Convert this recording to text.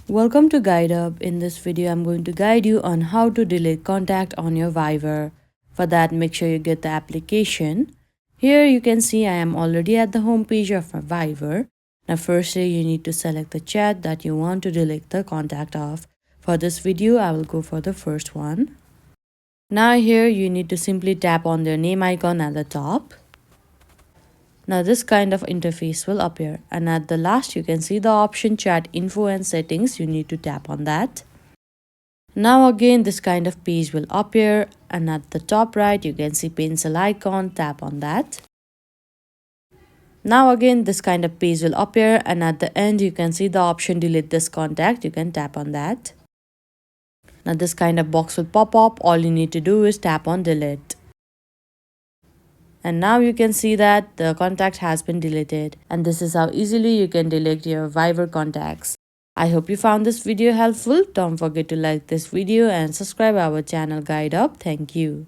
Welcome to GuideUp. In this video, I'm going to guide you on how to delete contact on your Viber. For that, make sure you get the application. Here you can see I am already at the home page of my Viber. Now firstly, you need to select the chat that you want to delete the contact of. For this video, I will go for the first one. Now here you need to simply tap on their name icon at the top. Now this kind of interface will appear, and at the last you can see the option chat info and settings. You need to tap on that. Now again this kind of page will appear, and at the top right you can see pencil icon. Tap on that. Now again this kind of page will appear, and at the end you can see the option delete this contact. You can tap on that. Now this kind of box will pop up. All you need to do is tap on delete. And now you can see that the contact has been deleted. And this is how easily you can delete your Viber contacts. I hope you found this video helpful. Don't forget to like this video and subscribe our channel GuideUp. Thank you.